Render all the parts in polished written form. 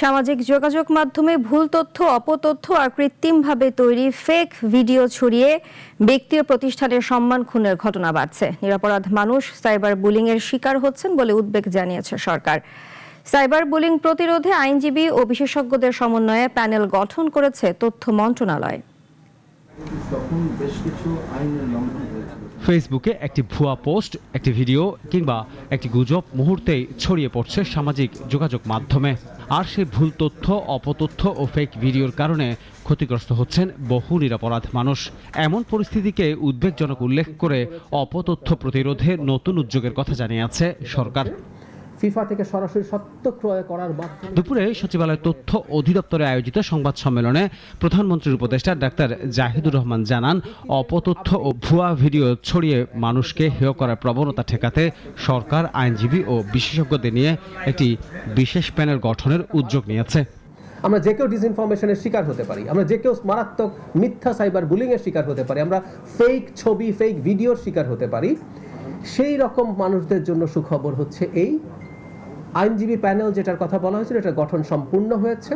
সামাজিক যোগাযোগ মাধ্যমে ভুল তথ্য, অপতথ্য আর কৃত্রিমভাবে তৈরি ফেক ভিডিও ছড়িয়ে ব্যক্তি ও প্রতিষ্ঠানের সম্মান ক্ষুণ্ণের ঘটনা বাড়ছে। নিরপরাধ মানুষ সাইবার বুলিং এর শিকার হচ্ছেন বলে উদ্বেগ জানিয়েছে সরকার। সাইবার বুলিং প্রতিরোধে আইনজীবী ও বিশেষজ্ঞদের সমন্বয়ে প্যানেল গঠন করেছে তথ্য মন্ত্রণালয়। ফেসবুকে একটি ভুয়া পোস্ট, একটি ভিডিও কিংবা একটি গুজব মুহূর্তেই ছড়িয়ে পড়ছে সামাজিক যোগাযোগ মাধ্যমে। আর সেই ভুল তথ্য, অপতথ্য ও ফেক ভিডিওর কারণে ক্ষতিগ্রস্ত হচ্ছেন বহু নিরপরাধ মানুষ। এমন পরিস্থিতিকে উদ্বেগজনক উল্লেখ করে অপতথ্য প্রতিরোধে নতুন উদ্যোগের কথা জানিয়েছে সরকার। ফিফা থেকে সরাসরি সত্য ক্রয় করার মাধ্যমে দুপুরে সচিবালয় তথ্য অধিদপ্তরে আয়োজিত সংবাদ সম্মেলনে প্রধানমন্ত্রীর উপদেষ্টা ডাক্তার জাহিদুর রহমান জানান, অপতথ্য ও ভুয়া ভিডিও ছড়িয়ে মানুষকে হেয় করার প্রবণতা ঠেকাতে সরকার আইনজীবী ও বিশেষজ্ঞদের নিয়ে একটি বিশেষ প্যানেল গঠনের উদ্যোগ নিয়েছে। আমরা যে কেউ ডিসইনফরমেশনের শিকার হতে পারি, আমরা যে কেউ মারাত্মক মিথ্যা সাইবার বুলিং এর শিকার হতে পারি, আমরা ফেক ছবি, ফেক ভিডিওর শিকার হতে পারি। সেই রকম মানুষদের জন্য সুখবর হচ্ছে এই আইনজীবী প্যানেল যেটার কথা বলা হয়েছিল, এটা গঠন সম্পূর্ণ হয়েছে।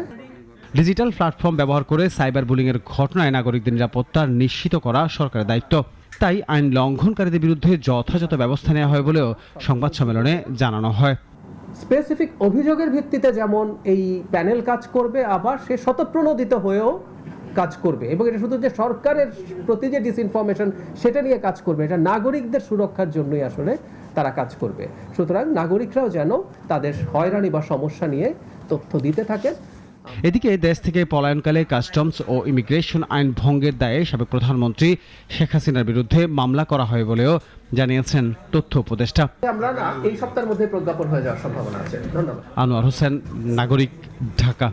ডিজিটাল প্ল্যাটফর্ম ব্যবহার করে সাইবার বুলিং এর ঘটনায় নাগরিকদের নিরাপত্তা নিশ্চিত করা সরকারের দায়িত্ব। তাই আইন লঙ্ঘনকারীদের বিরুদ্ধে যথাযথ ব্যবস্থা নেওয়া হয় বলেও সংবাদ সম্মেলনে জানানো হয়। স্পেসিফিক অভিযোগের ভিত্তিতে যেমন এই প্যানেল কাজ করবে, আবার সে স্বতঃপ্রণোদিত হয়েও কাজ করবে, এবং এটা শুধু যে সরকারের প্রতি যে ডিসইনফরমেশন সেটা নিয়ে কাজ করবে, এটা নাগরিকদের সুরক্ষার জন্যই আসলে তারা কাজ করবে। সুতরাং নাগরিকরাও যেন তাদের হয়রানি বা সমস্যা নিয়ে তথ্য দিতে থাকে। এদিকে দেশ থেকে পলায়নকালে কাস্টমস ও ইমিগ্রেশন আইন ভঙ্গের দায়ে সাবেক প্রধানমন্ত্রী শেখ হাসিনার বিরুদ্ধে মামলা করা হয় বলেও জানিয়েছেন তথ্য উপদেষ্টা। আমরা এই সপ্তাহের মধ্যে প্রজ্ঞাপন হয়ে যাওয়ার সম্ভাবনা আছে। ধন্যবাদ। আনোয়ার হোসেন, নাগরিক, ঢাকা।